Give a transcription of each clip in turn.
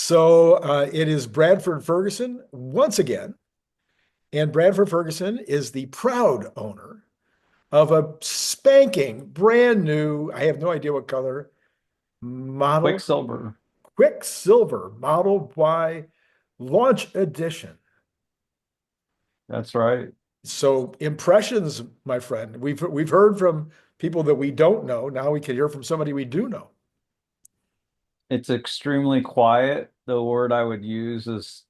So it is Bradford Ferguson once again. And Bradford Ferguson is the proud owner of a spanking brand new, I have no idea what color, model Quicksilver. Quicksilver Model Y launch edition. That's right. So impressions, my friend, we've heard from people that we don't know. Now we can hear from somebody we do know. It's extremely quiet. The word I would use is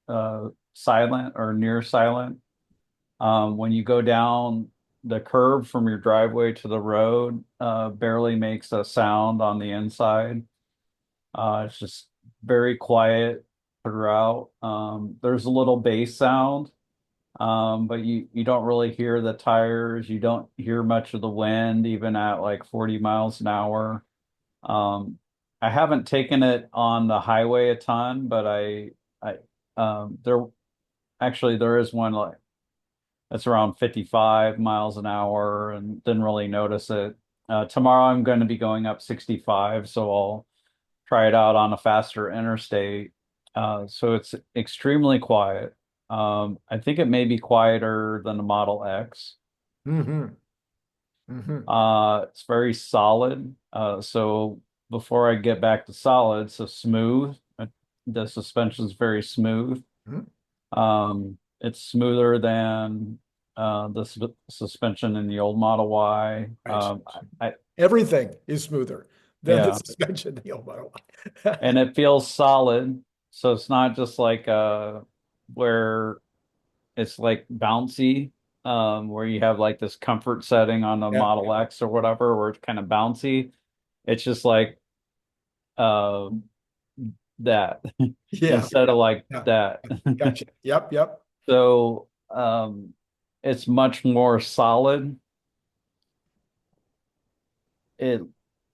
silent or near silent. When you go down the curb from your driveway to the road, barely makes a sound on the inside. It's just very quiet throughout. There's a little bass sound, but you don't really hear the tires. You don't hear much of the wind, even at like 40 miles an hour. Um, I haven't taken it on the highway a ton, but there actually there is one like that's around 55 miles an hour and didn't really notice it. Tomorrow I'm going to be going up 65, so I'll try it out on a faster interstate. So it's extremely quiet. I think it may be quieter than the Model X. Hmm. Hmm. It's very solid. So before I get back to solid, so smooth. The suspension is very smooth. Hmm. It's smoother than the suspension in the old Model Y. Right. I Everything is smoother than the yeah, suspension in the old Model Y. and it feels solid. So it's not just like where it's like bouncy, where you have like this comfort setting on the Yeah, Model X or whatever, where it's kind of bouncy. It's just like uh, that yeah, instead yeah, of like yeah. that. Gotcha. Yep, yep. So it's much more solid. It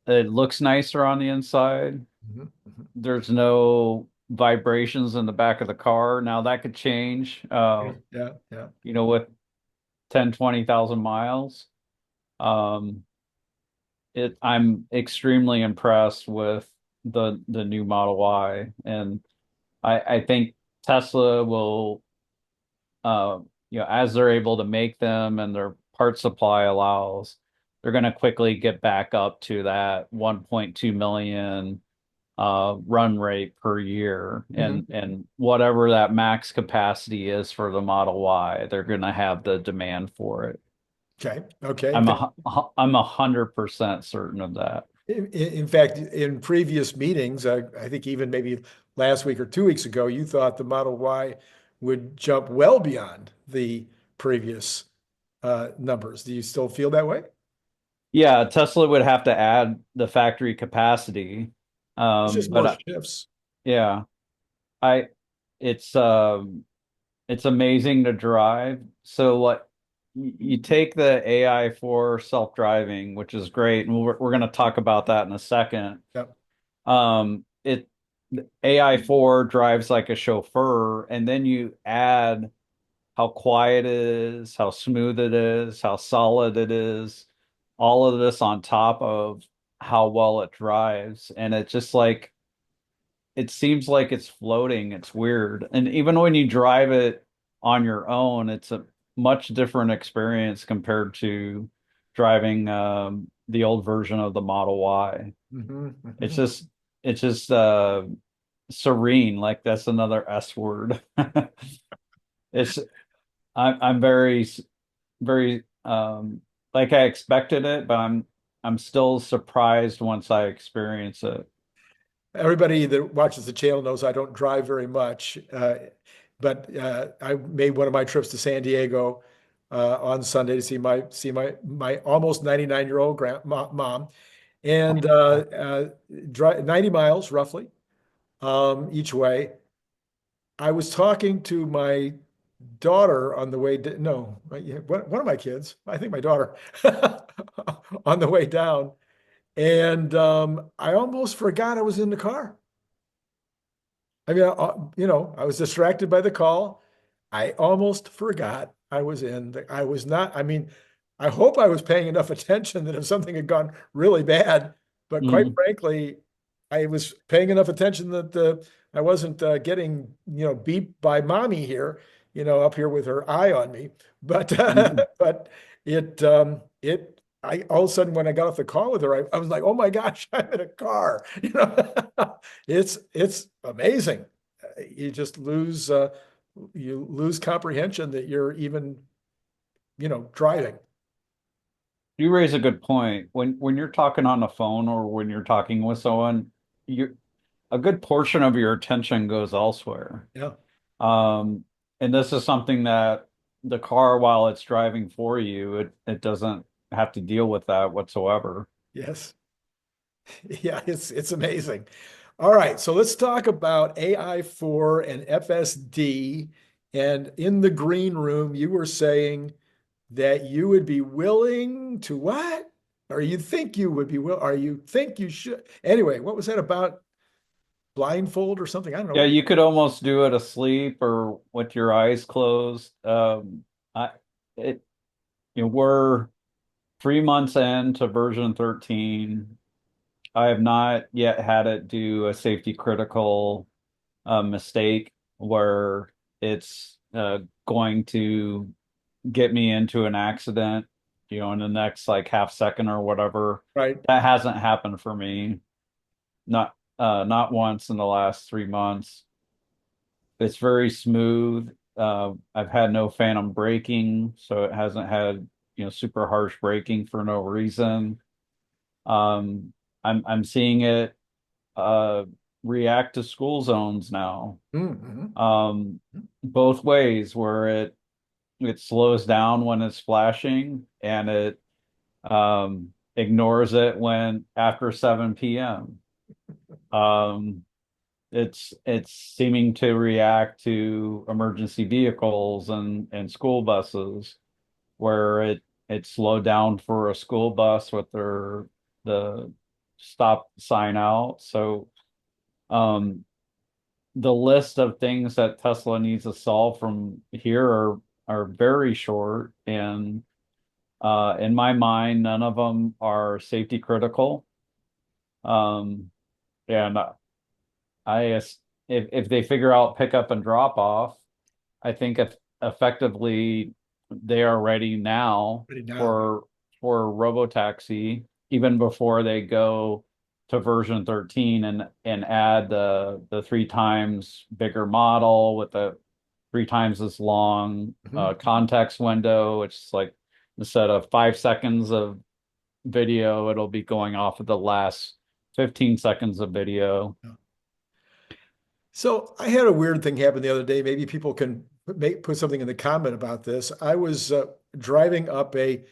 it looks nicer on the inside. Mhm, mhm. There's no vibrations in the back of the car. Now that could change, Yeah, yeah, yeah. with 10, 20,000 miles. Um, I'm extremely impressed with the new Model Y, and I think Tesla will, as they're able to make them and their part supply allows, they're going to quickly get back up to that 1.2 million run rate per year, Mhm. and whatever that max capacity is for the Model Y, they're going to have the demand for it. Okay, okay. I'm 100% certain of that. In fact, in previous meetings, I think even maybe last week or 2 weeks ago, you thought the Model Y would jump well beyond the previous numbers. Do you still feel that way? Yeah, Tesla would have to add the factory capacity. It's just But more shifts. yeah, I it's it's amazing to drive. So what you take the AI4 self-driving, which is great, and we're going to talk about that in a second. Yep. It AI4 drives like a chauffeur, and then you add how quiet it is, how smooth it is, how solid it is, all of this on top of how well it drives. And it just like, it seems like it's floating. It's weird. And even when you drive it on your own, it's a much different experience compared to driving the old version of the Model Y. Hmm. It's Hmm. just, it's just serene. Like that's another S word. It's I'm very like I expected it, but I'm still surprised once I experience it. Everybody that watches the channel knows I don't drive very much, but I made one of my trips to San Diego on Sunday to see my almost 99-year-old mom, and drive 90 miles roughly each way. I was talking to my daughter on the way, no, yeah, one of my kids, I think my daughter, on the way down, and I almost forgot I was in the car. I mean, I was distracted by the call. I almost forgot I was not, I mean, I hope I was paying enough attention that if something had gone really bad, but quite Mm. frankly, I was paying enough attention that I wasn't getting, beat by mommy here, up here with her eye on me. But Mhm. but I all of a sudden when I got off the call with her, I was like, oh my gosh, I'm in a car. It's amazing. You just lose comprehension that you're even, driving. You raise a good point. When you're talking on the phone or when you're talking with someone, you a good portion of your attention goes elsewhere. Yeah. Um, and this is something that the car, while it's driving for you, it doesn't have to deal with that whatsoever. Yes. Yeah, it's amazing. All right, so let's talk about AI4 and FSD. And in the green room, you were saying that you would be willing to what? Or you think you would be or you think you should. Anyway, what was that about? Blindfold or something? I don't know Yeah, what. you could almost do it asleep or with your eyes closed. I it we're 3 months into version 13. I have not yet had it do a safety critical mistake where it's going to get me into an accident, in the next like half second or whatever. Right. That hasn't happened for me. Not once in the last 3 months. It's very smooth. I've had no phantom braking, so it hasn't had, super harsh braking for no reason. Um, I'm seeing it uh react to school zones now. Mm-hmm. Um, both ways where it slows down when it's flashing and it ignores it when after 7 p.m. Um, it's seeming to react to emergency vehicles and school buses where it slowed down for a school bus with the stop sign out. So um the list of things that Tesla needs to solve from here are very short, and in my mind, none of them are safety critical. Um, and if they figure out pick up and drop off, I think if effectively they are ready now Ready now. for robotaxi, even before they go to version 13 and add the 3 times bigger model with the 3 times as long Mhm. context window. It's like instead of 5 seconds of video, it'll be going off of the last 15 seconds of video. Yeah. So I had a weird thing happen the other day. Maybe people can put something in the comment about this. I was driving up a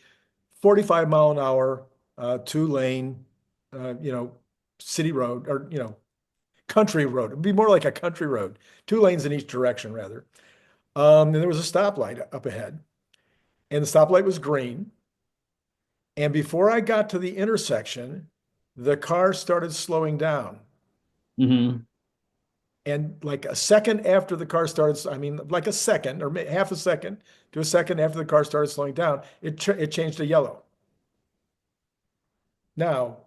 45 mile an hour, 2 lane, city road or, country road. It'd be more like a country road, 2 lanes in each direction rather. And there was a stoplight up ahead and the stoplight was green. And before I got to the intersection, the car started slowing down. Hmm. And like a second after the car started, I mean, like a second or half a second to a second after the car started slowing down, it changed to yellow. Now,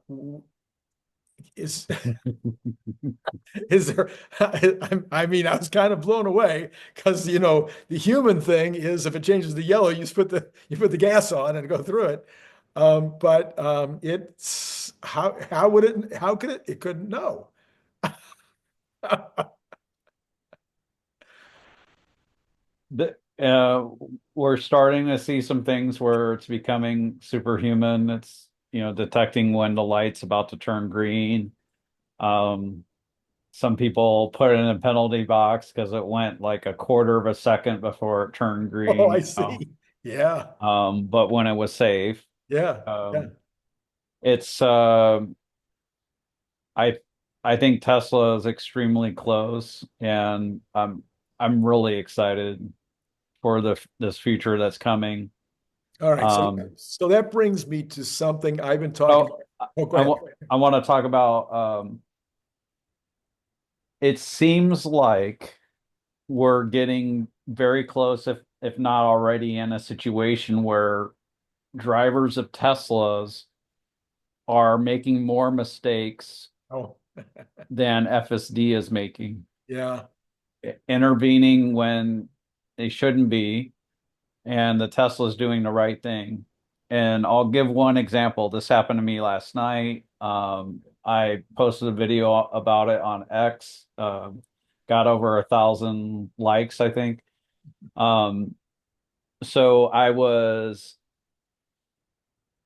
is is there? I mean, I was kind of blown away because the human thing is if it changes to yellow, you put the gas on and go through it. But it's how would it? How could it? It couldn't know. The, we're starting to see some things where it's becoming superhuman. It's, detecting when the light's about to turn green. Um, some people put it in a penalty box because it went like a quarter of a second before it turned Oh, green, I see. Yeah, but when it was safe. yeah, yeah. Um, it's I I think Tesla is extremely close, and I'm really excited for this future that's coming. All right. So Um, so that brings me to something I've been talking. oh, Oh, go I ahead. want I want to talk about. It seems like we're getting very close, if not already, in a situation where drivers of Teslas are making more mistakes Oh. than FSD is making, Yeah. intervening when they shouldn't be, and the Tesla's doing the right thing. And I'll give one example. This happened to me last night. I posted a video about it on X. Got over 1,000 likes, I think. Um, so I was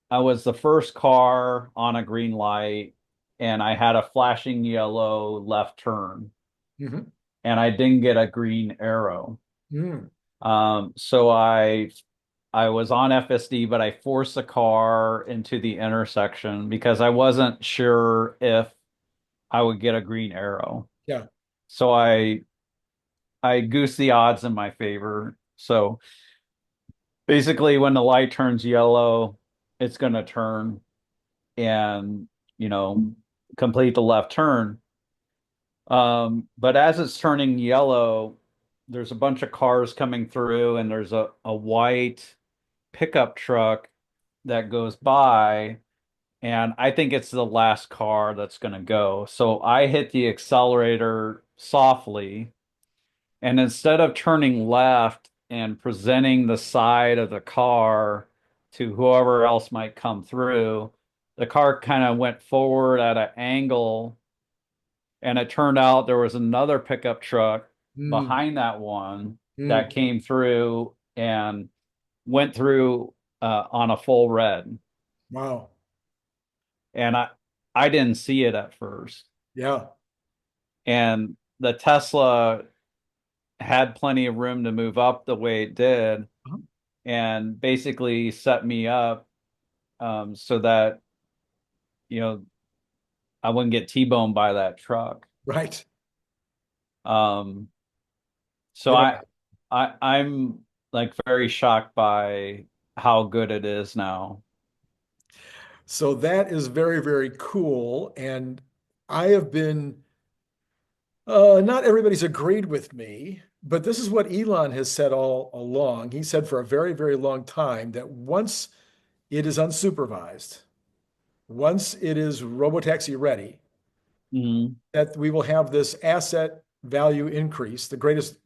the first car on a green light, and I had a flashing yellow left turn, Hmm. and I didn't get a green arrow. Mm. So I was on FSD, but I forced the car into the intersection because I wasn't sure if I would get a green arrow. Yeah. So I goose the odds in my favor. So basically when the light turns yellow, it's going to turn and, you know, complete the left turn. But as it's turning yellow, there's a bunch of cars coming through, and there's a white pickup truck that goes by, and I think it's the last car that's going to go. So I hit the accelerator softly, and instead of turning left and presenting the side of the car to whoever else might come through, the car kind of went forward at an angle, and it turned out there was another pickup truck Mm. behind that one that Mm. came through and went through on a full red. Wow. And I didn't see it at first. Yeah. And the Tesla had plenty of room to move up the way it did, Uh-huh. and basically set me up so that, you know, I wouldn't get T-boned by that truck. Right. Um, so You know, I'm like very shocked by how good it is now. so that is very, very cool. And I have been, not everybody's agreed with me, but this is what Elon has said all along. He said for a very, very long time that once it is unsupervised, once it is robotaxi ready, Mhm. that we will have this asset value increase, the greatest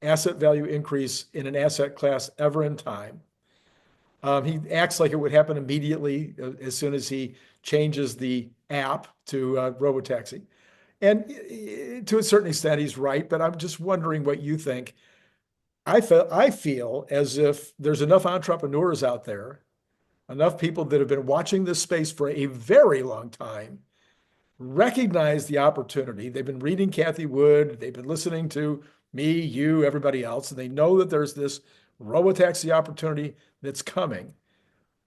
asset value increase in an asset class ever in time. He acts like it would happen immediately as soon as he changes the app to robotaxi. And to a certain extent, he's right, but I'm just wondering what you think. I feel as if there's enough entrepreneurs out there, enough people that have been watching this space for a very long time, recognize the opportunity. They've been reading Cathie Wood, they've been listening to me, you, everybody else, and they know that there's this robotaxi opportunity that's coming.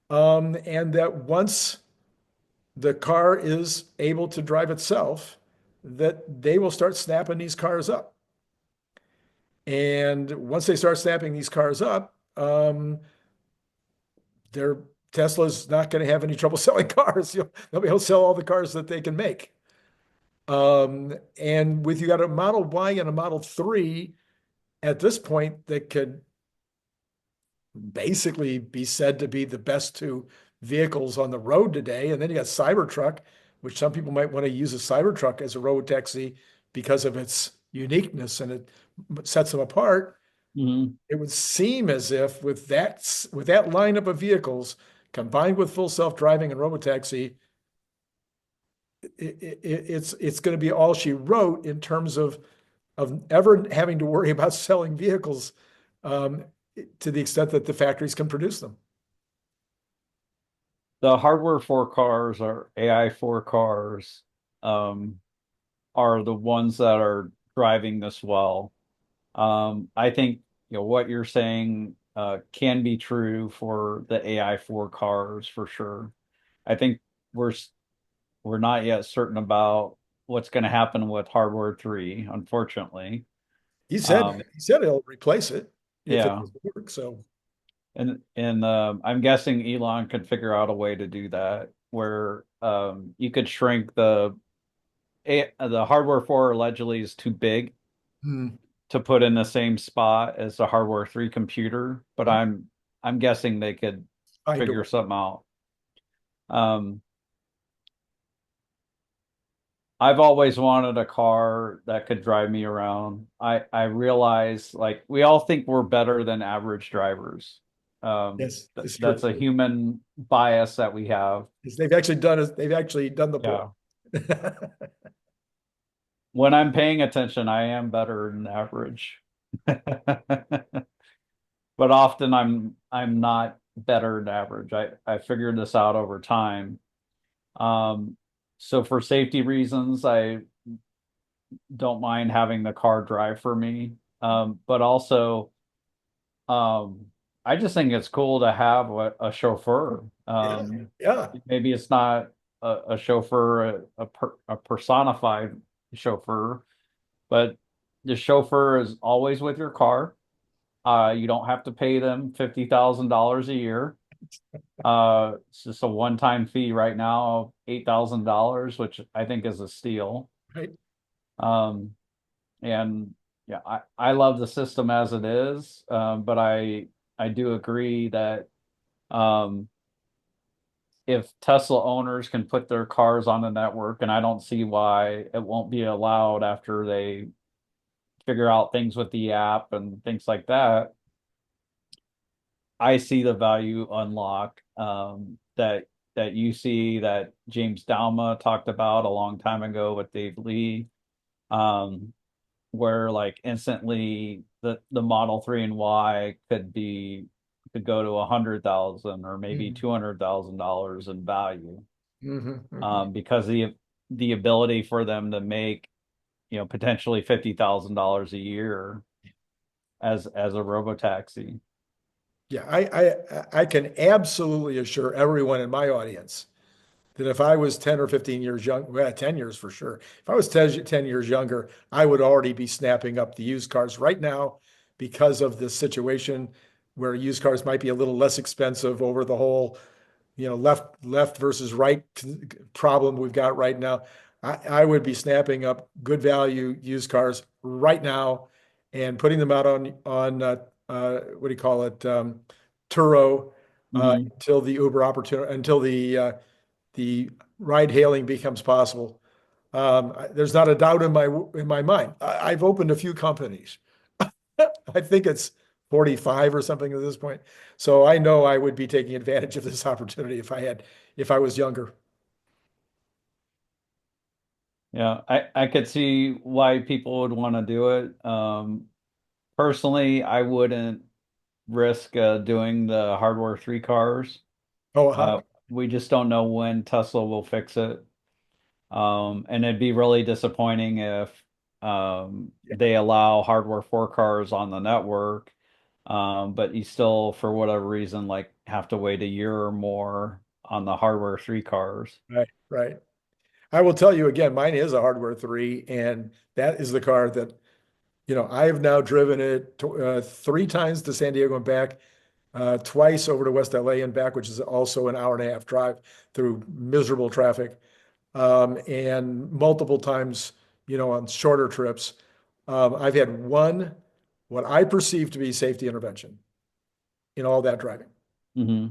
And that once the car is able to drive itself, that they will start snapping these cars up. And once they start snapping these cars up, their Tesla's not going to have any trouble selling cars. They'll be able to sell all the cars that they can make. And with you got a Model Y and a Model 3 at this point that could basically be said to be the best two vehicles on the road today. And then you got Cybertruck, which some people might want to use a Cybertruck as a road taxi because of its uniqueness and it sets them apart. Mhm. It would seem as if with that lineup of vehicles combined with full self-driving and robotaxi, it's going to be all she wrote in terms of ever having to worry about selling vehicles um, to the extent that the factories can produce them. The hardware for cars or AI4 cars um, are the ones that are driving this well. I think what you're saying can be true for the AI4 cars for sure. I think we're we're not yet certain about what's going to happen with hardware 3, unfortunately. He said Um, he said he'll replace it if it yeah, doesn't work. So and I'm guessing Elon could figure out a way to do that where you could shrink the hardware 4 allegedly is too big hmm, to put in the same spot as the hardware 3 computer, but I'm guessing they could find a figure way. something out. Um, I've always wanted a car that could drive me around. I realize like we all think we're better than average drivers. Yes, it's That's true. a human bias that we have. Yes, they've actually done the Yeah. poll. When I'm paying attention, I am better than average. But often I'm not better than average. I figured this out over time. Um, so for safety reasons, I don't mind having the car drive for me. But also, um, I just think it's cool to have a chauffeur. Yeah, yeah. Maybe it's not a chauffeur, a personified chauffeur, but the chauffeur is always with your car. You don't have to pay them $50,000 a year. It's just a one-time fee right now of $8,000, which I think is a steal. Right. Um, and yeah, I love the system as it is, but I do agree that um, if Tesla owners can put their cars on the network, and I don't see why it won't be allowed after they figure out things with the app and things like that, I see the value unlock that you see that James Dalma talked about a long time ago with Dave Lee, um, where like instantly the Model 3 and Y could go to 100,000 or maybe Mhm. $200,000 in value, Mhm. Mhm. because the ability for them to make potentially $50,000 a year as a robotaxi. Yeah, I can absolutely assure everyone in my audience that if I was 10 or 15 years young, well, 10 years for sure. If I was 10 years younger, I would already be snapping up the used cars right now because of this situation where used cars might be a little less expensive over the whole, left versus right problem we've got right now. I would be snapping up good value used cars right now and putting them out on what do you call it, Turo, Hmm. until the Uber opportunity, until the ride hailing becomes possible. There's not a doubt in my mind. I've opened a few companies. I think it's 45 or something at this point. So I know I would be taking advantage of this opportunity if I was younger. Yeah, I could see why people would want to do it. Personally, I wouldn't risk doing the hardware 3 cars. Oh, We just don't know when Tesla will fix it. And it'd be really disappointing if yeah, they allow hardware 4 cars on the network, but you still, for whatever reason, like have to wait a year or more on the hardware 3 cars. right, right. I will tell you again, mine is a hardware three, and that is the car that, I have now driven it three times to San Diego and back, twice over to West LA and back, which is also an hour and a half drive through miserable traffic, and multiple times, on shorter trips. I've had one, what I perceive to be safety intervention in all that driving. Hmm.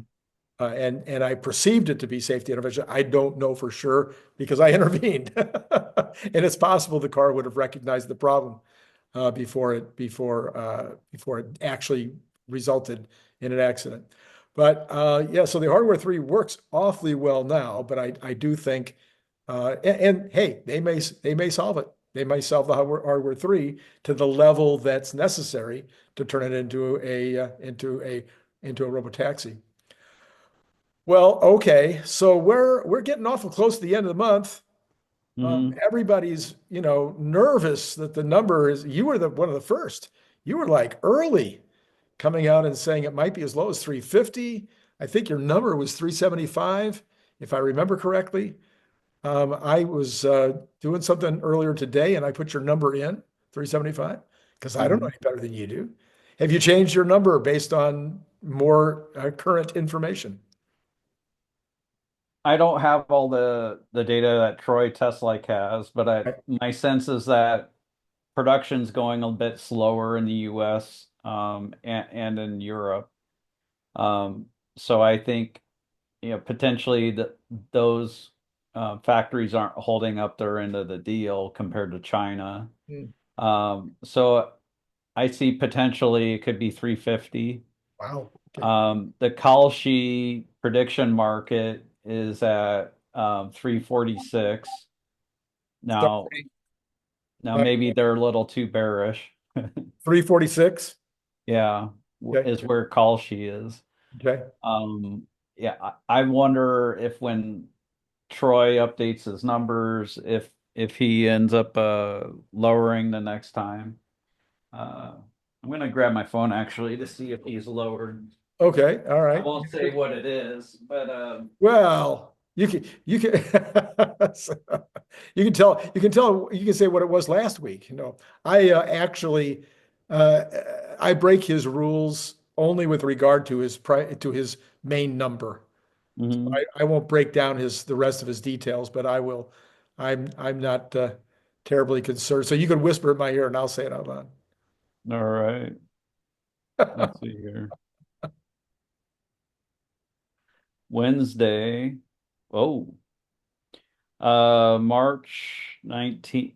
And I perceived it to be safety intervention. I don't know for sure because I intervened, and it's possible the car would have recognized the problem before it actually resulted in an accident. But yeah, so the hardware three works awfully well now. But I do think, and hey, they may solve it. They may solve the hardware three to the level that's necessary to turn it into a robotaxi. Well, okay. So we're getting awful close to the end of the month. Hmm. Everybody's, nervous that the number is, you were one of the first. You were like early coming out and saying it might be as low as 350. I think your number was 375, if I remember correctly. I was doing something earlier today and I put your number in 375 because I don't know Hmm. any better than you do. Have you changed your number based on more current information? I don't have all the data that Troy Teslike has, but my sense is that production's going a bit slower in the US, and in Europe. So I think potentially those. factories aren't holding up their end of the deal compared to China. Hmm. So I see potentially it could be 350. Wow. Okay. The Kalshi prediction market is at 346. So, Now, maybe they're a little too bearish. 346. Yeah, Okay. is where Kalshi is. Okay. Um, yeah, I wonder if when Troy updates his numbers, if he ends up lowering the next time. Uh, I'm gonna grab my phone actually to see if he's lowered. Okay. All I right. won't say what it is, but Well, you can you can say what it was last week. I actually uh, I break his rules only with regard to his main number. mhm. I won't break down the rest of his details, but I will. I'm not terribly concerned. So you can whisper in my ear and I'll say it out loud. All right. Let's see here. Wednesday. Oh, March 19th,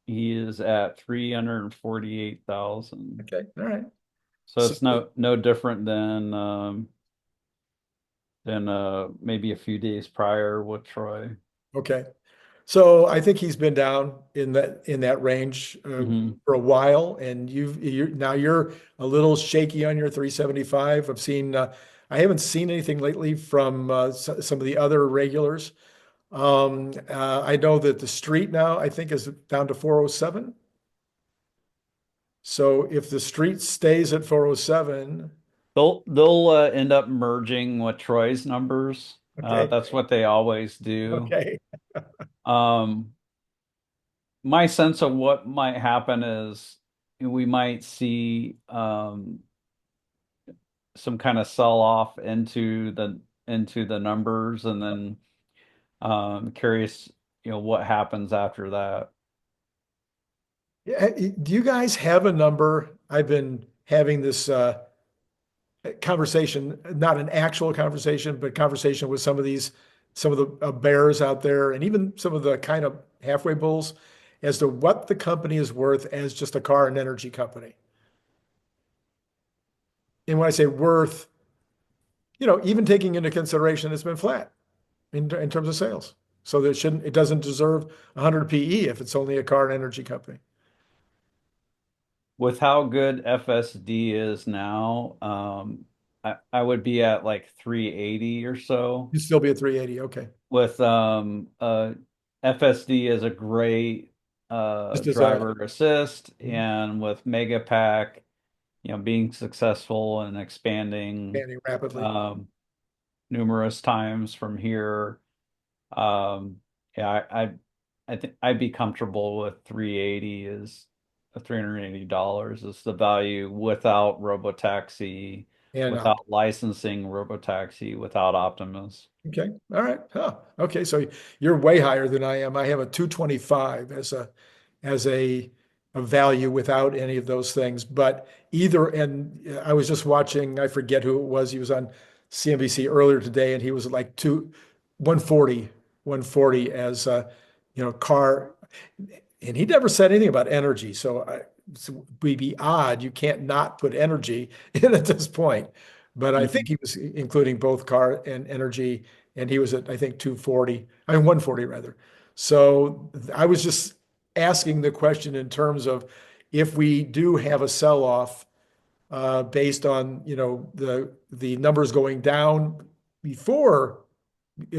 he is at 348,000. Okay. All right. So So it's no different than maybe a few days prior with Troy. okay. So I think he's been down in that range Hmm. for a while, and you're a little shaky on your 375. I haven't seen anything lately from some of the other regulars. I know that the street now I think is down to 407. So if the street stays at 407, They'll end up merging with Troy's numbers. okay, That's what they always do. okay, Um, my sense of what might happen is we might see some kind of sell off into the numbers, and then curious, what happens after that. yeah. Do you guys have a number? I've been having this conversation, not an actual conversation, but conversation with some of the bears out there, and even some of the kind of halfway bulls, as to what the company is worth as just a car and energy company. And when I say worth, even taking into consideration it's been flat in terms of sales. So it doesn't deserve 100 PE if it's only a car and energy company. With how good FSD is now, I would be at like 380 or so. You'd still be at 380. Okay. With FSD is a great Just as a driver assist, and with Mega Pack, being successful and expanding expanding rapidly. um, numerous times from here. Um, yeah, I think I'd be comfortable with 380 is $380 is the value without robotaxi, And without licensing robotaxi, without Optimus. okay. All right. Huh. Okay. So you're way higher than I am. I have a 225 as a value without any of those things. But I was just watching, I forget who it was. He was on CNBC earlier today, and he was like 140, 140 as car. And he never said anything about energy. So we'd be odd. You can't not put energy in at this point. But I think Mhm. he was including both car and energy, and he was at, I think, 240, I mean, 140 rather. So I was just asking the question in terms of if we do have a sell-off based on, the numbers going down before,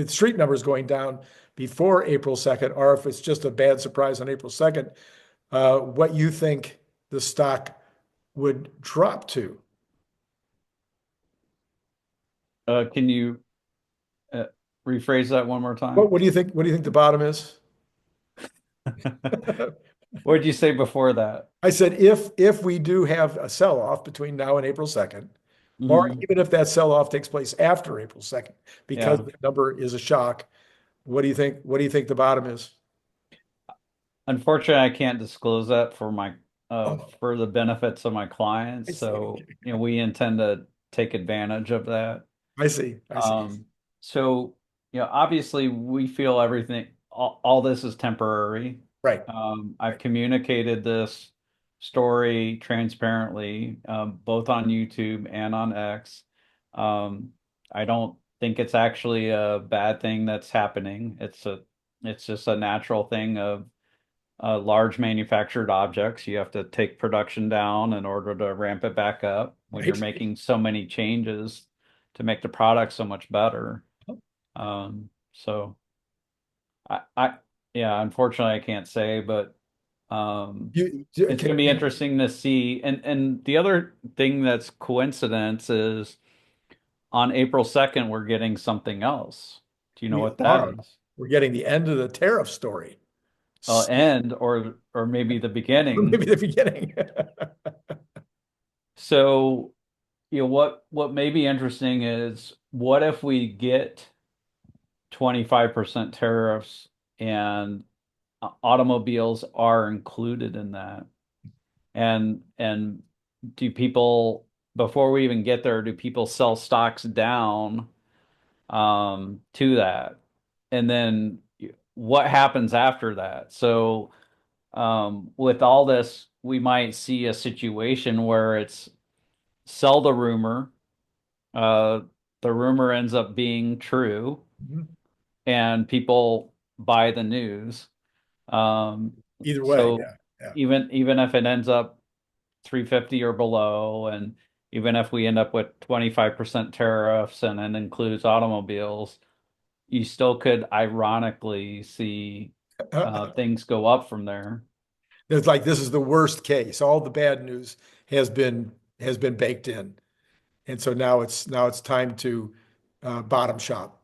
street numbers going down before April 2nd, or if it's just a bad surprise on April 2nd, what you think the stock would drop to. Can you uh, rephrase that one more What, time? what do you think? What do you think the bottom is? What did you say before that? I said if we do have a sell-off between now and April 2nd, or Hmm. even if that sell-off takes place after April 2nd, because Yeah. the number is a shock, what do you think? What do you think the bottom is? Unfortunately, I can't disclose that Oh, for the benefits of my I clients. see. So, we intend to take advantage of that. I see. I see. Um, so obviously we feel everything, all this is temporary. Right. I've Right. communicated this story transparently, both on YouTube and on X. Um, I don't think it's actually a bad thing that's happening. It's just a natural thing of large manufactured objects. You have to take production down in order to ramp it back up when you're Right. making so many changes to make the product so much better. So I yeah, unfortunately I can't say, but it's going to be interesting to see. And the other thing that's coincidence is on April 2nd we're getting something else. Do you know We what that are. is? We're getting the end of the tariff story. End or maybe the beginning. Maybe the beginning. So, what may be interesting is what if we get 25% tariffs and automobiles are included in that? And do people, before we even get there, do people sell stocks down to that? And then what happens after that? So with all this, we might see a situation where it's sell uh, the rumor ends up being true, Mhm. and people buy the news. Um, Either way, so yeah, yeah. even if it ends up 350 or below, and even if we end up with 25% tariffs and it includes automobiles, you still could ironically see things go up from there. It's like this is the worst case. All the bad news has been baked in, and so now it's time to bottom shop.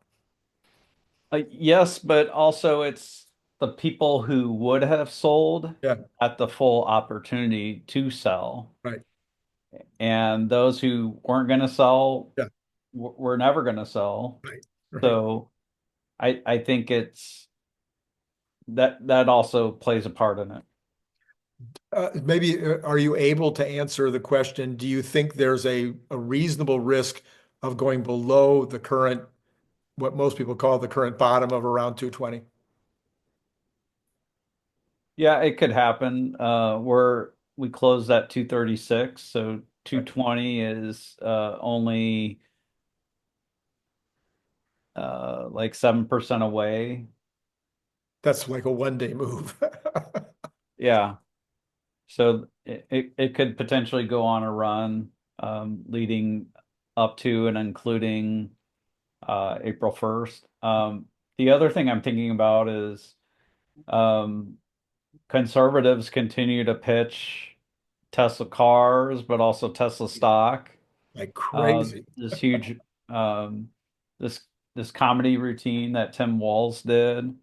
Yes, but also it's the people who would have sold Yeah, at the full opportunity to sell, right. and those who weren't going to sell Yeah, were never going to sell. right, right. So I think it's that also plays a part in it. Maybe are you able to answer the question? Do you think there's a reasonable risk of going below the current, what most people call the current bottom of around 220? Yeah, it could happen. We closed at 236, so Right. 220 is only like 7% away. That's like a 1 day move. Yeah. So it could potentially go on a run leading up to and including April 1st. The other thing I'm thinking about is um, conservatives continue to pitch Tesla cars, but also Tesla stock. Like crazy. This huge um, this this comedy routine that Tim Walz did,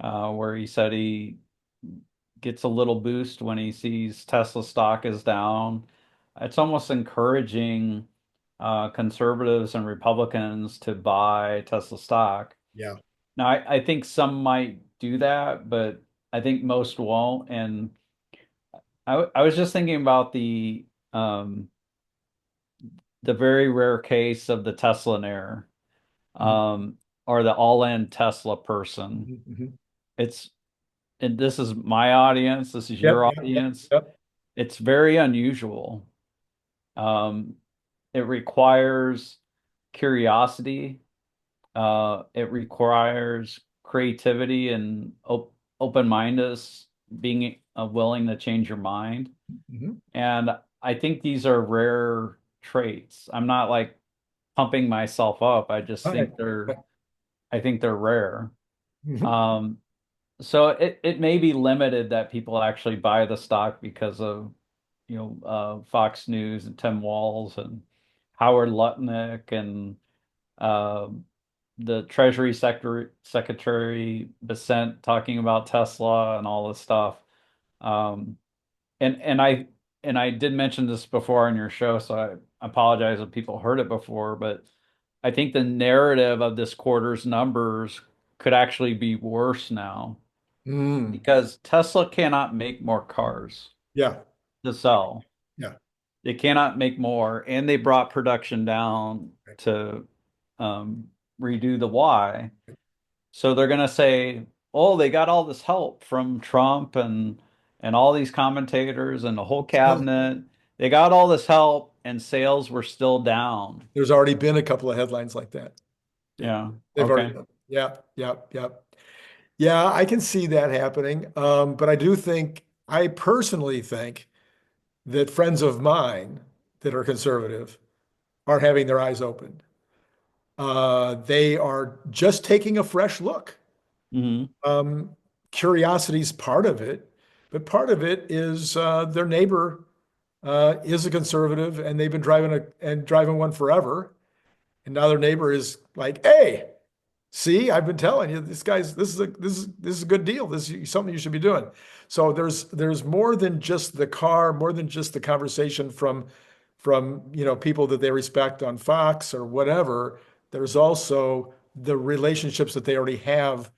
where he said he gets a little boost when he sees Tesla stock is down. It's almost encouraging conservatives and Republicans to buy Tesla stock. Yeah. Now, I think some might do that, but I think most won't. And I was just thinking about um, the very rare case of the Teslanaire, Mhm. um, or the all-in Tesla person. Mhm. It's and this is my audience, this is Yep, your yep, yep, audience. yep. It's very unusual. Um, it requires curiosity. It requires creativity and open-mindedness, being willing to change your mind. Mhm. And I think these are rare traits. I'm not like pumping myself up. I just All right. think I think they're rare. Mhm. Um, so it may be limited that people actually buy the stock because of, Fox News and Tim Walz and Howard Lutnick and um the Treasury Secretary Bessent talking about Tesla and all this stuff. Um, and I did mention this before on your show, so I apologize if people heard it before, but I think the narrative of this quarter's numbers could actually be worse now Mm. because Tesla cannot make more cars Yeah, to sell. yeah. They cannot make more, and they brought production down Right. to redo the Y. So they're gonna say, "Oh, they got all this help from Trump and all these commentators and the whole cabinet. They got all this help, and sales were still down." There's already been a couple of headlines like that. Yeah. They've already Okay. done. Yeah, yeah, yeah. Yeah, I can see that happening. But I do think, I personally think that friends of mine that are conservative are having their eyes opened. They are just taking a fresh look. Hmm. Um, Curiosity is part of it, but part of it is their neighbor is a conservative, and they've been driving one forever. And now their neighbor is like, "Hey, see, I've been telling you, this is a good deal. This is something you should be doing." So there's more than just the car, more than just the conversation from people that they respect on Fox or whatever. There's also the relationships that they already have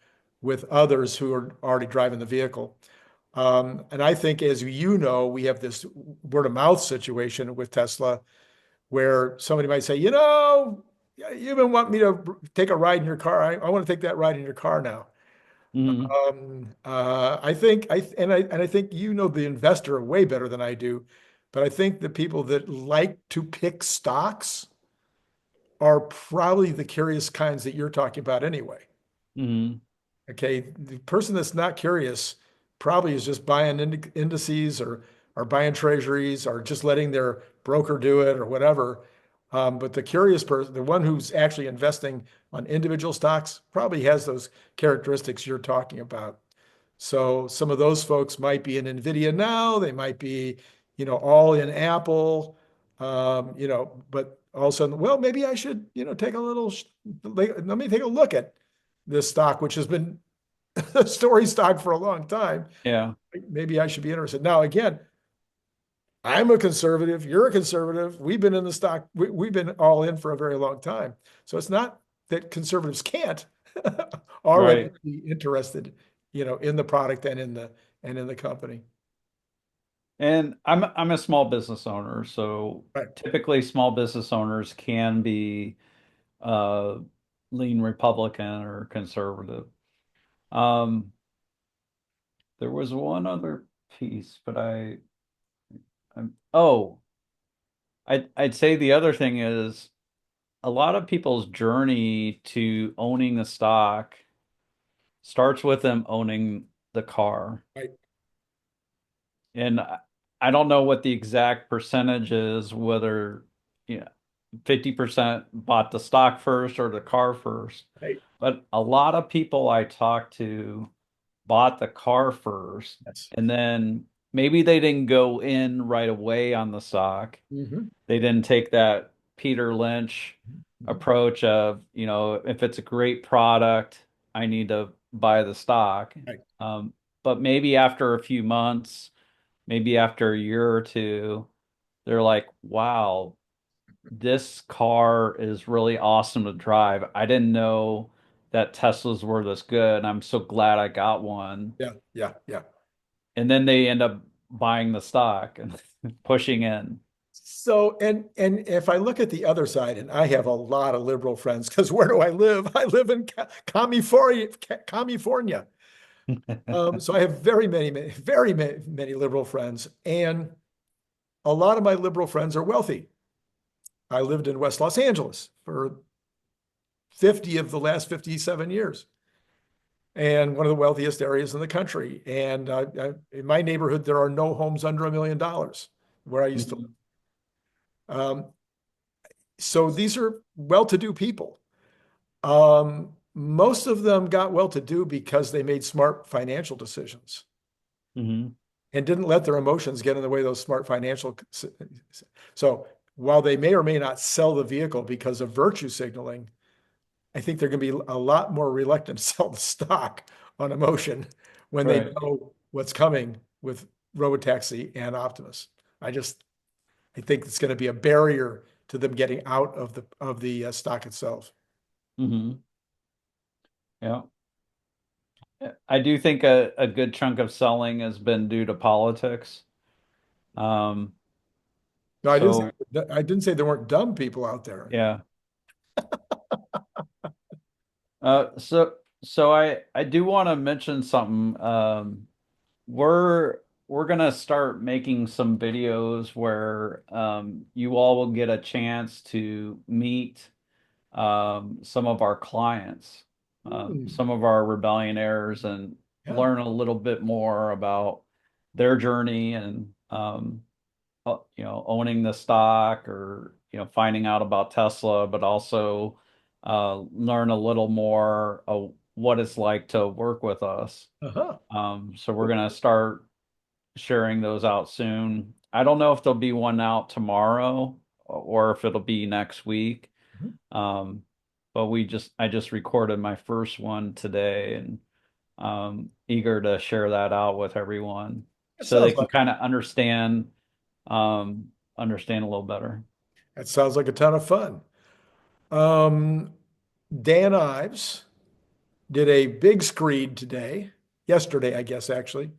with others who are already driving the vehicle. And I think, as you know, we have this word of mouth situation with Tesla where somebody might say, you've been wanting me to take a ride in your car. I want to take that ride in your car now. Hmm. I think the investor way better than I do, but I think the people that like to pick stocks are probably the curious kinds that you're talking about anyway. Hmm. Okay, the person that's not curious probably is just buying indices or buying treasuries or just letting their broker do it or whatever. But the curious person, the one who's actually investing on individual stocks, probably has those characteristics you're talking about. So some of those folks might be in Nvidia now, they might be, all in Apple, but all of a sudden, well, maybe I should, take a little, let me take a look at this stock, which has been a story stock for a long time. Yeah. Maybe I should be interested. Now, again, I'm a conservative. You're a conservative. We've been in the stock. We've been all in for a very long time. So it's not that conservatives can't already Right. be interested, in the product and in the company. And I'm a small business owner, so Right. typically small business owners can be uh lean Republican or conservative. Um, there was one other piece, but oh, I'd say the other thing is a lot of people's journey to owning the stock starts with them owning the car. Right. And I don't know what the exact percentage is, whether, you know, 50% bought the stock first or the car first. Right. But a lot of people I talked to bought the car first, Yes. and then maybe they didn't go in right away on the stock. Hmm. They didn't take that Peter Lynch Hmm. approach of, if it's a great product, I need to buy the stock. Right. Um, but maybe after a few months, maybe after a year or two, they're like, wow, this car is really awesome to drive. I didn't know that Teslas were this good. I'm so glad I got one. Yeah. Yeah. Yeah. And then they end up buying the stock and pushing in. So, and if I look at the other side, and I have a lot of liberal friends, because where do I live? I live in California, California. So I have very many liberal friends, and a lot of my liberal friends are wealthy. I lived in West Los Angeles for 50 of the last 57 years, and one of the wealthiest areas in the country. And in my neighborhood, there are no homes under $1 million where I used to live. Mhm. Um, so these are well-to-do people. Most of them got well-to-do because they made smart financial decisions Mhm. and didn't let their emotions get in the way of those smart financial. So while they may or may not sell the vehicle because of virtue signaling, I think they're going to be a lot more reluctant to sell the stock on emotion when they Right. know what's coming with robotaxi and Optimus. I just I think it's going to be a barrier to them getting out of the stock itself. Hmm. Yeah. I do think a good chunk of selling has been due to politics. Um, No, so I didn't say there weren't dumb people out there. yeah. So So I do want to mention something. We're we're gonna start making some videos where you all will get a chance to meet some of our clients, Hmm. some of our rebellionaires, and Yeah. learn a little bit more about their journey and owning the stock or finding out about Tesla, but also learn a little more of what it's like to work with us. Uh-huh. So we're gonna start sharing those out soon. I don't know if there'll be one out tomorrow or if it'll be next week. Mhm. Um, but I just recorded my first one today and eager to share that out with everyone That so they sounds can like kind of understand a little better. that sounds like a ton of fun. Um, Dan Ives did a big screed today, yesterday, I guess, actually.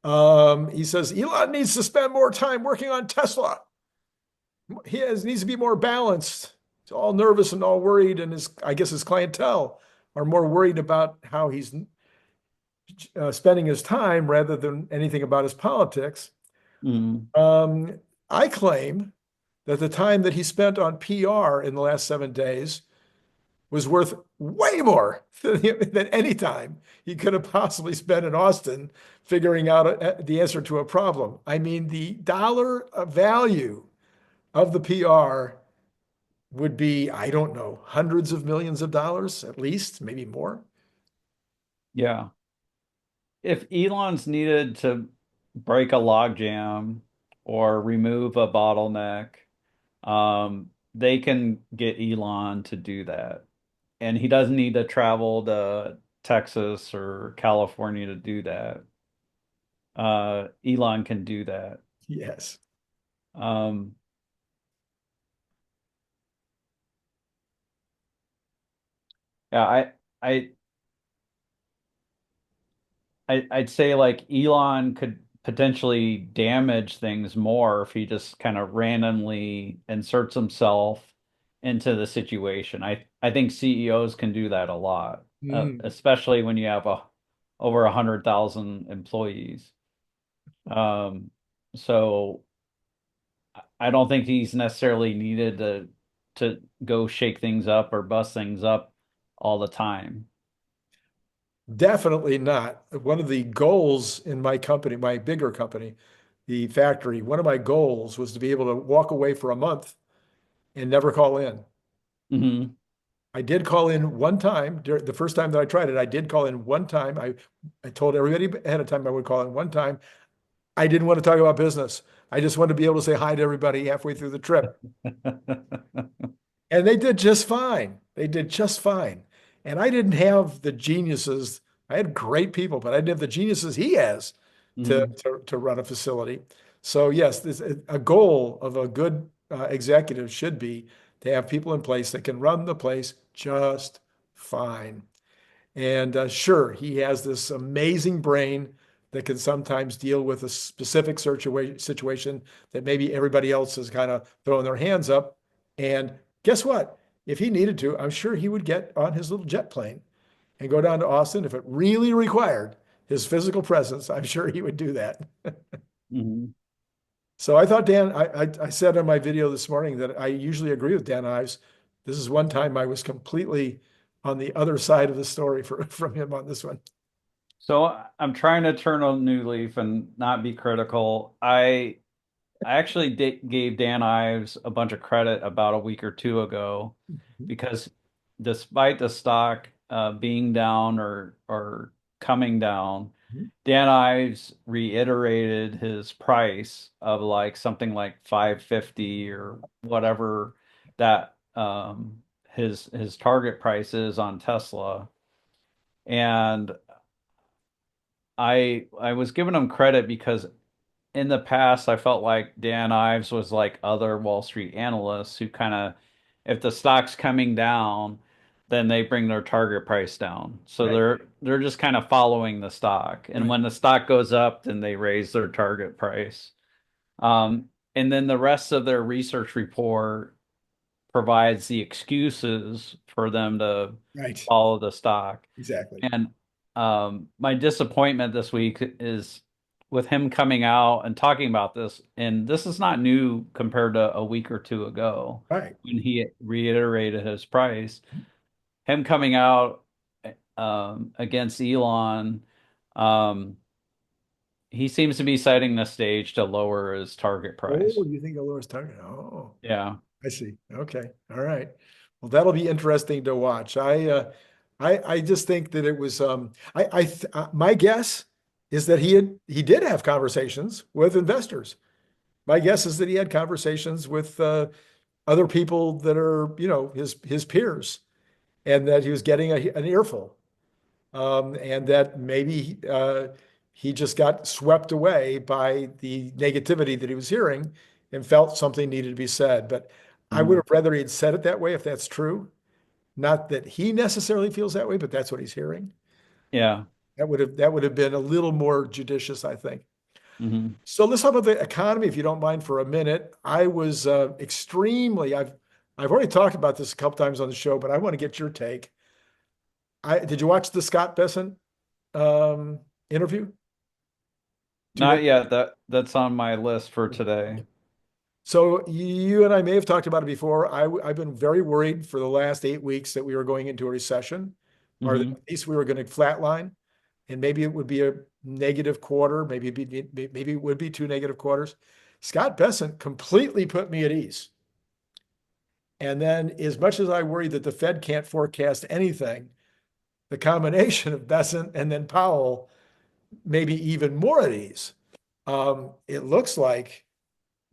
He says Elon needs to spend more time working on Tesla. Needs to be more balanced. He's all nervous and all worried, and I guess his clientele are more worried about how he's spending his time rather than anything about his politics. Mm, Um, I claim that the time that he spent on PR in the last 7 days was worth way more than any time he could have possibly spent in Austin figuring out the answer to a problem. I mean, the dollar value of the PR would be, I don't know, hundreds of millions of dollars at least, maybe more. yeah. If Elon's needed to break a log jam or remove a bottleneck, they can get Elon to do that. And he doesn't need to travel to Texas or California to do that. Elon can do that. Yes, Um, yeah, I, I'd say like Elon could potentially damage things more if he just kind of randomly inserts himself into the situation. I think CEOs can do that a lot, mm, especially when you have over 100,000 employees. Um, so I don't think he's necessarily needed to go shake things up or bust things up all the time. definitely not. One of the goals in my company, my bigger company, the factory, one of my goals was to be able to walk away for a month and never call in. Hmm. I did call in one time. The first time that I tried it, I did call in one time. I told everybody ahead of time I would call in one time. I didn't want to talk about business. I just wanted to be able to say hi to everybody halfway through the trip. And they did just fine. They did just fine. And I didn't have the geniuses. I had great people, but I didn't have the geniuses he has Hmm. to run a facility. So yes, a goal of a good executive should be to have people in place that can run the place just fine. And sure, he has this amazing brain that can sometimes deal with a specific situation that maybe everybody else is kind of throwing their hands up. And guess what? If he needed to, I'm sure he would get on his little jet plane and go down to Austin if it really required his physical presence. I'm sure he would do that. Hmm. So I thought Dan, I said on my video this morning that I usually agree with Dan Ives. This is one time I was completely on the other side of the story from him on this one. So I'm trying to turn a new leaf and not be critical. I actually gave Dan Ives a bunch of credit about a week or two ago because despite the stock being down or coming down, Dan Ives reiterated his price of like something like 550 or whatever that his target price is on Tesla. And I was giving him credit because in the past, I felt like Dan Ives was like other Wall Street analysts who kind of, if the stock's coming down, then they bring their target price down. So Right, they're just kind of following the stock. And right. when the stock goes up, then they raise their target price. And then the rest of their research report provides the excuses for them to Right. follow the stock. Exactly. And my disappointment this week is with him coming out and talking about this. And this is not new compared to a week or two ago Right. when he reiterated his price. Him coming out against Elon, um, he seems to be setting the stage to lower his target Oh, price. you think the lowest target? Oh, Yeah. I see. Okay. All right. Well, that'll be interesting to watch. I just think that it was my guess is that he did have conversations with investors. My guess is that he had conversations with other people that are, his peers, and that he was getting an earful, and that maybe he just got swept away by the negativity that he was hearing and felt something needed to be said. But I would Mhm. have rather he'd said it that way if that's true. Not that he necessarily feels that way, but that's what he's hearing. Yeah. That would have been a little more judicious, I think. Hmm. So let's talk about the economy, if you don't mind, for a minute. I was extremely. I've already talked about this a couple times on the show, but I want to get your take. Did you watch the Scott Bessent um, interview? 2 days. Not yet. That's on my list for today. So you and I may have talked about it before. I've been very worried for the last 8 weeks that we were going into a recession, or that Hmm. at least we were going to flatline, and maybe it would be a negative quarter. Maybe it would be 2 negative quarters. Scott Bessent completely put me at ease. And then, as much as I worry that the Fed can't forecast anything, the combination of Bessent and then Powell maybe even more at ease. It looks like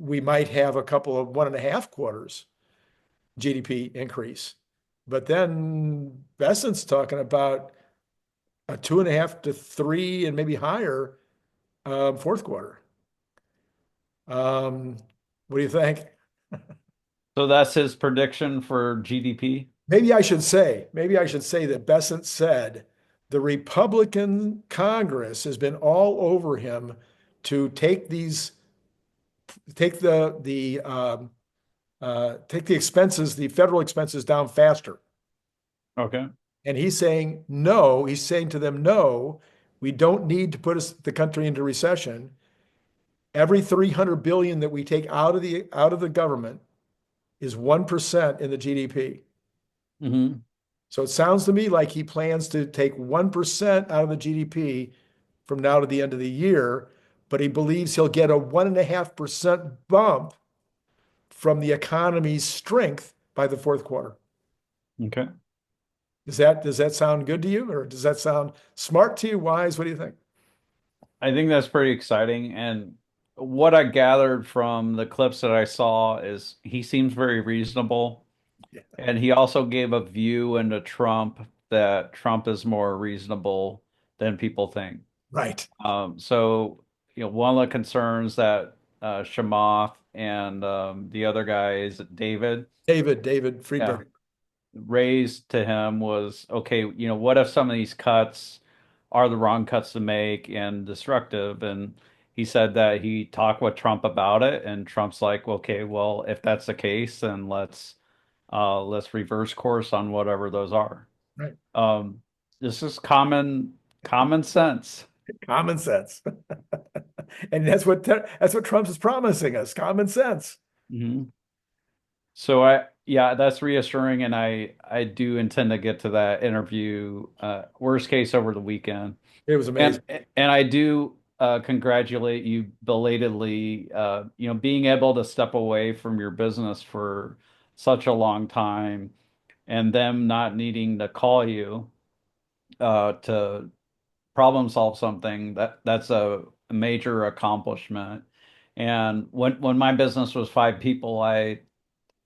we might have a couple of 1.5 quarters GDP increase. But then Bessent's talking about a 2.5 to 3 and maybe higher fourth quarter. Um, what do you think? So that's his prediction for GDP. Maybe I should say that Bessent said the Republican Congress has been all over him to take the expenses, the federal expenses down faster. Okay. And he's saying no. He's saying to them, no, we don't need to put the country into recession. Every 300 billion that we take out of the government is 1% in the GDP. Hmm. So it sounds to me like he plans to take 1% out of the GDP from now to the end of the year, but he believes he'll get a 1.5% bump from the economy's strength by the fourth quarter. Okay. Does that sound good to you, or does that sound smart to you? Wise? What do you think? I think that's pretty exciting. And what I gathered from the clips that I saw is he seems very reasonable. Yeah. And he also gave a view into Trump that Trump is more reasonable than people think. Right. So, one of the concerns that Chamath and the other guy is David, David yeah, Friedberg. raised to him was, okay, what if some of these cuts are the wrong cuts to make and destructive? And he said that he talked with Trump about it, and Trump's like, okay, well, if that's the case, then let's reverse course on whatever those are. Right. Um, this is common sense. Common sense. And that's what Trump is promising us. Common sense. Mhm. So yeah, that's reassuring, and I do intend to get to that interview, worst case over the weekend. It was And amazing. and I do congratulate you belatedly, being able to step away from your business for such a long time and them not needing to call you to problem solve something, that's a major accomplishment. And when my business was 5 people, I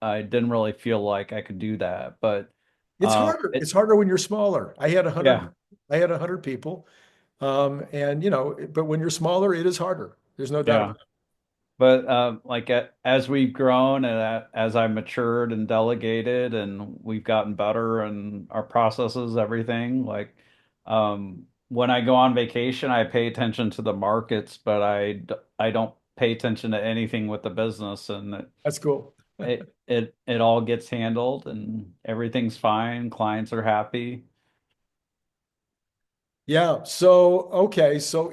didn't really feel like I could do that. But It's harder. it It's harder when you're smaller. I had a hundred. yeah. I had 100 people, and but when you're smaller, it is harder. There's no doubt Yeah. about But like as we've grown and as I matured and delegated and we've gotten better and our processes, everything, like when I go on vacation, I pay attention to the markets, but I don't pay attention to anything with the business. And it. That's cool. it all gets handled and everything's fine. Clients are happy. Yeah. So, okay. So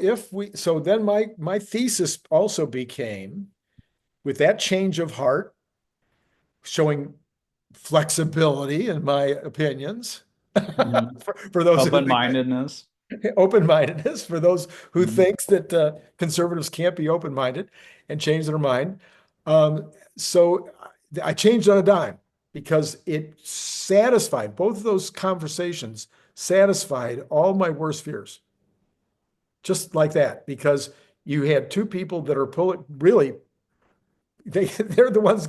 then my thesis also became with that change of heart, showing flexibility in my opinions Mhm. for those who think Open-mindedness. open-mindedness for those who Mhm. thinks that conservatives can't be open-minded and change their mind. So I changed on a dime because it satisfied both of those conversations, satisfied all my worst fears, just like that. Because you had two people that are pulling really, they're the ones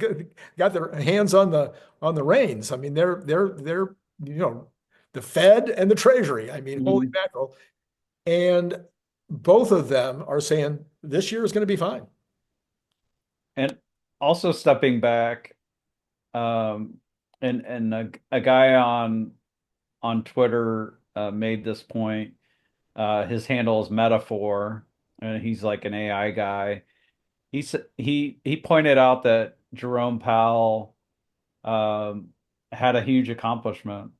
got their hands on the reins. I mean, they're you know the Fed and the Treasury. I mean, holy Mhm. mackerel. And both of them are saying this year is going to be fine. And also stepping back, um, and a guy on Twitter made this point. His handle is Metaphor, and he's like an AI guy. He pointed out that Jerome Powell had a huge accomplishment.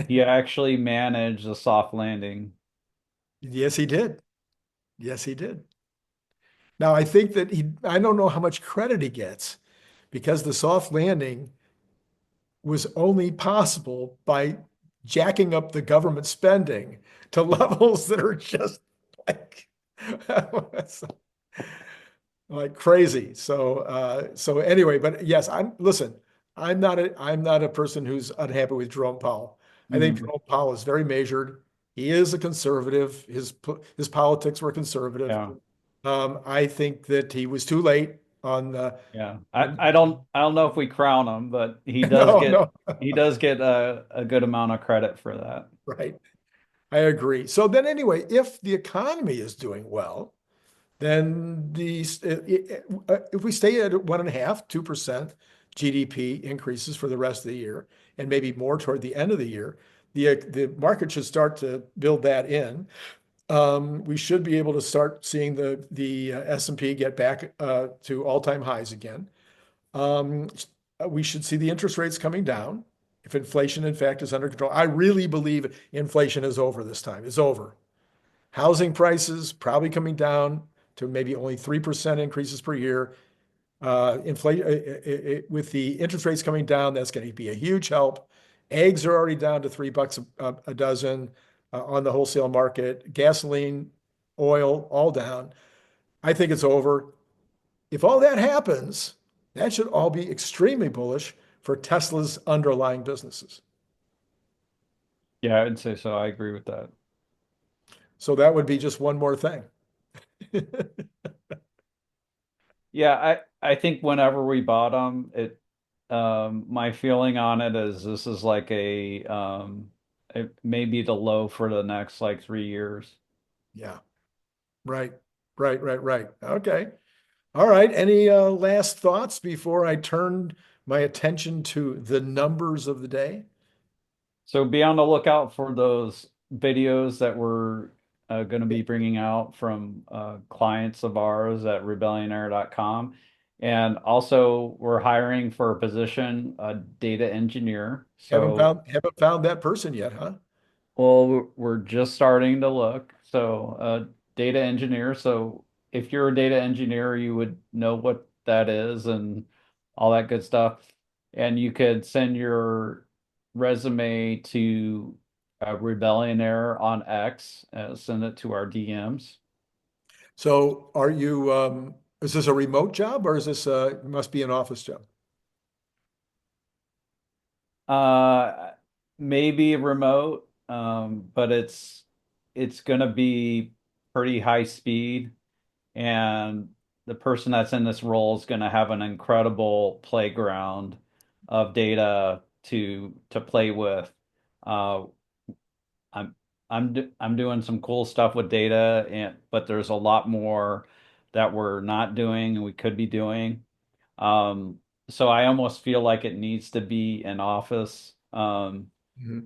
He actually managed a soft landing. Yes, he did. Yes, he did. Now, I think that I don't know how much credit he gets because the soft landing was only possible by jacking up the government spending to levels that are just like, like crazy. So anyway, but yes, listen, I'm not a person who's unhappy with Jerome Powell. I think Mm, Jerome Powell is very measured. He is a conservative. His politics were conservative. yeah, I think that he was too late on the yeah. on, I don't know if we crown him, but no, no, he does get a good amount of credit for that. right. I agree. So then anyway, if the economy is doing well, then if we stay at 1.5, 2% GDP increases for the rest of the year, and maybe more toward the end of the year, the market should start to build that in. We should be able to start seeing the S&P get back to all-time highs again. Um, we should see the interest rates coming down if inflation, in fact, is under control. I really believe inflation is over this time. It's over. Housing prices probably coming down to maybe only 3% increases per year. Inflation with the interest rates coming down, that's going to be a huge help. Eggs are already down to $3 a dozen on the wholesale market. Gasoline, oil, all down. I think it's over. If all that happens, that should all be extremely bullish for Tesla's underlying businesses. Yeah, I'd say so. I agree with that. So that would be just one more thing. Yeah, I think whenever we bottom, it my feeling on it is this is like it may be the low for the next like 3 years. Yeah, right, right. Okay. All right. Any last thoughts before I turn my attention to the numbers of the day? So be on the lookout for those videos that we're going to be bringing out from clients of ours at rebellionaire.com. And also, we're hiring for a position, a data engineer. So Haven't found that person yet, huh? well, we're just starting to look. So, data engineer. So, if you're a data engineer, you would know what that is and all that good stuff. And you could send your resume to Rebellionaire on X, send it to our DMs. So is this a remote job or is this must be an office job? Uh, Maybe remote, but it's gonna be pretty high speed. And the person that's in this role is going to have an incredible playground of data to play with. Uh, I'm I'm doing some cool stuff with data, and but there's a lot more that we're not doing and we could be doing. Um, so I almost feel like it needs to be an office. Mhm.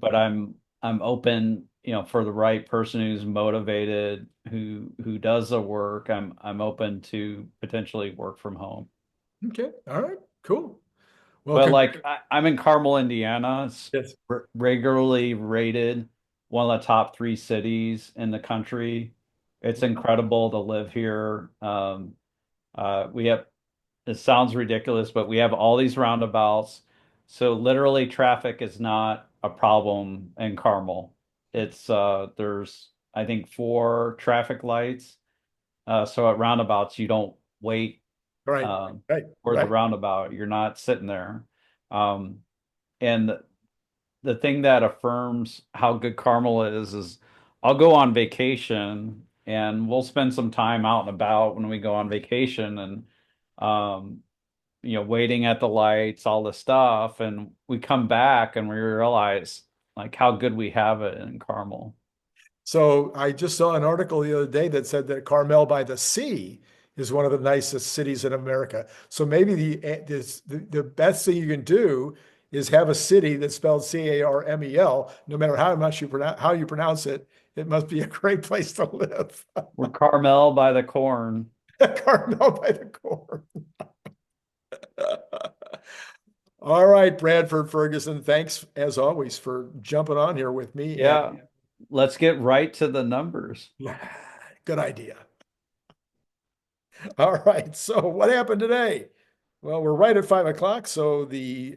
But I'm open, for the right person who's motivated, who does the work. I'm open to potentially work from home. Okay. All right. Cool. Well, But like I'm in Carmel, Indiana. It's yes. regularly rated one of the top three cities in the country. It's incredible to live here. We have, it sounds ridiculous, but we have all these roundabouts. So literally traffic is not a problem in Carmel. It's there's I think four traffic lights. So at roundabouts you don't wait Right. um, Right. for the Right. roundabout. You're not sitting there. Um, and the thing that affirms how good Carmel is I'll go on vacation and we'll spend some time out and about when we go on vacation and um, waiting at the lights, all the stuff, and we come back and we realize like how good we have it in Carmel. So I just saw an article the other day that said that Carmel by the Sea is one of the nicest cities in America. So maybe the best thing you can do is have a city that's spelled Carmel. No matter how you pronounce it, it must be a great place to live. We're Carmel by the corn. Carmel by the Core. All right, Bradford Ferguson, thanks as always for jumping on here with me. And Yeah, let's get right to the numbers. good idea. All right. So what happened today? Well, we're right at 5 o'clock. So the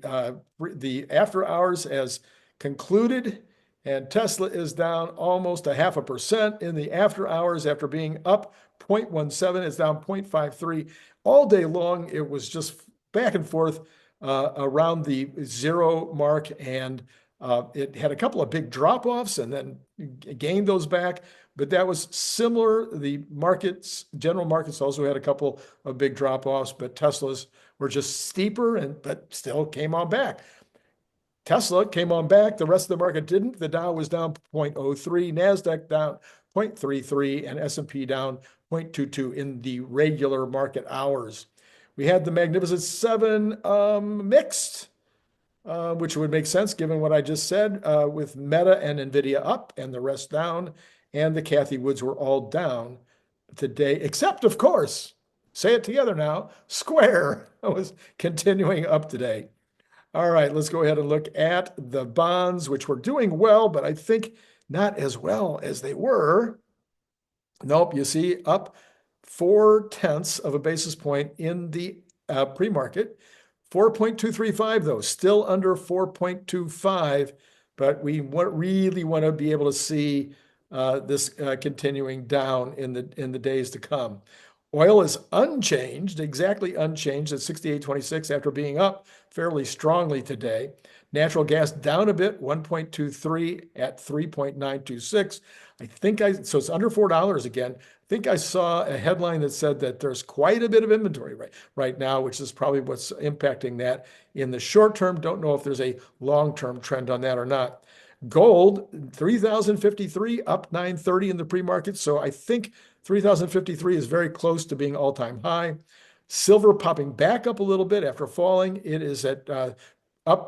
after hours has concluded, and Tesla is down almost 0.5% in the after hours after being up 0.17. It's down 0.53 all day long. It was just back and forth around the zero mark, and it had a couple of big drop-offs and then gained those back. But that was similar. The markets, general markets also had a couple of big drop-offs, but Tesla's were just steeper but still came on back. Tesla came on back. The rest of the market didn't. The Dow was down 0.03, NASDAQ down 0.33, and S&P down 0.22 in the regular market hours. We had the Magnificent Seven mixed, which would make sense given what I just said, with Meta and NVIDIA up and the rest down. And the Cathie Woods were all down today, except, of course, say it together now, Square was continuing up today. All right, let's go ahead and look at the bonds, which were doing well, but I think not as well as they were. Nope, you see, up 0.4 of a basis point in the pre-market. 4.235 though, still under 4.25, but we really want to be able to see this continuing down in the days to come. Oil is unchanged, exactly unchanged at 68.26 after being up fairly strongly today. Natural gas down a bit, 1.23 at 3.926. So it's under $4 again. I think I saw a headline that said that there's quite a bit of inventory right now, which is probably what's impacting that in the short term. Don't know if there's a long-term trend on that or not. Gold, 3,053, up 930 in the pre-market. So I think 3,053 is very close to being all-time high. Silver popping back up a little bit after falling. It is at up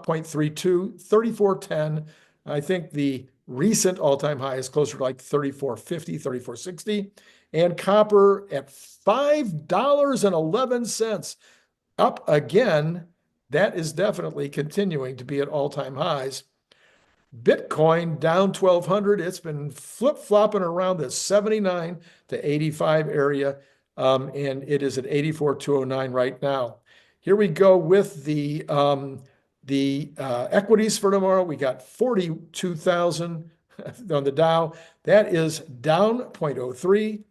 0.32, 34.10. I think the recent all-time high is closer to like 34.50, 34.60. And copper at $5.11, up again. That is definitely continuing to be at all-time highs. Bitcoin down 1,200. It's been flip-flopping around the 79 to 85 area, and it is at 84,209 right now. Here we go with the equities for tomorrow. We got 42,000 on the Dow. That is down 0.03.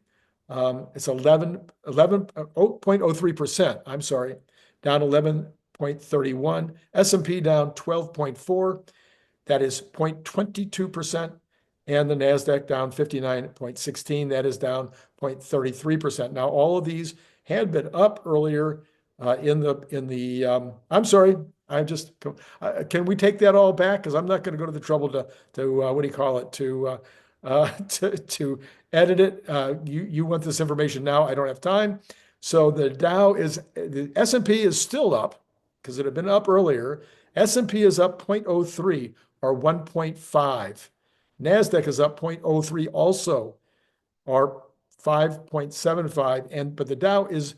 It's 0.03%. I'm sorry, down 11.31. S&P down 12.4. That is 0.22%. And the NASDAQ down 59.16. That is down 0.33%. Now, all of these had been up earlier I'm sorry, can we take that all back? Because I'm not going to go to the trouble to what do you call it, to edit it. You want this information now. I don't have time. So the S&P is still up because it had been up earlier. S&P is up 0.03 or 1.5. NASDAQ is up 0.03 also, or 5.75. But the Dow is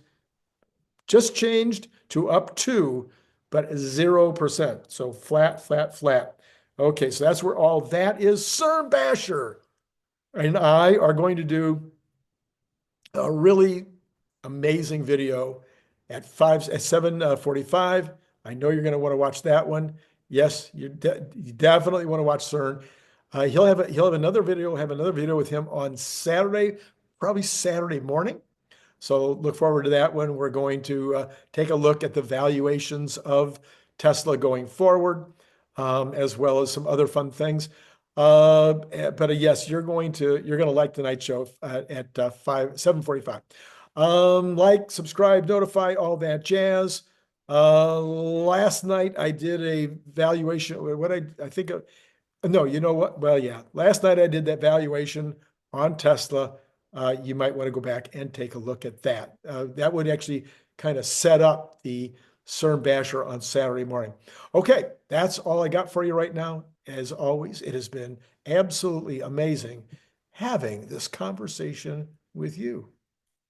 just changed to up to, but 0%. So flat, flat, flat. Okay, so that's where all that is. Cern Basher and I are going to do a really amazing video at 7:45. I know you're going to want to watch that one. Yes, you definitely want to watch Cern. He'll have another video. Have another video with him on Saturday, probably Saturday morning. So look forward to that one. We're going to take a look at the valuations of Tesla going forward, as well as some other fun things. But yes, you're going to like tonight's show at 7:45. Like, subscribe, notify, all that jazz. Last night I did a valuation. What I think of, no, you know what? Well, yeah, last night I did that valuation on Tesla. You might want to go back and take a look at that. That would actually kind of set up the Cern Basher on Saturday morning. Okay, that's all I got for you right now. As always, it has been absolutely amazing having this conversation with you.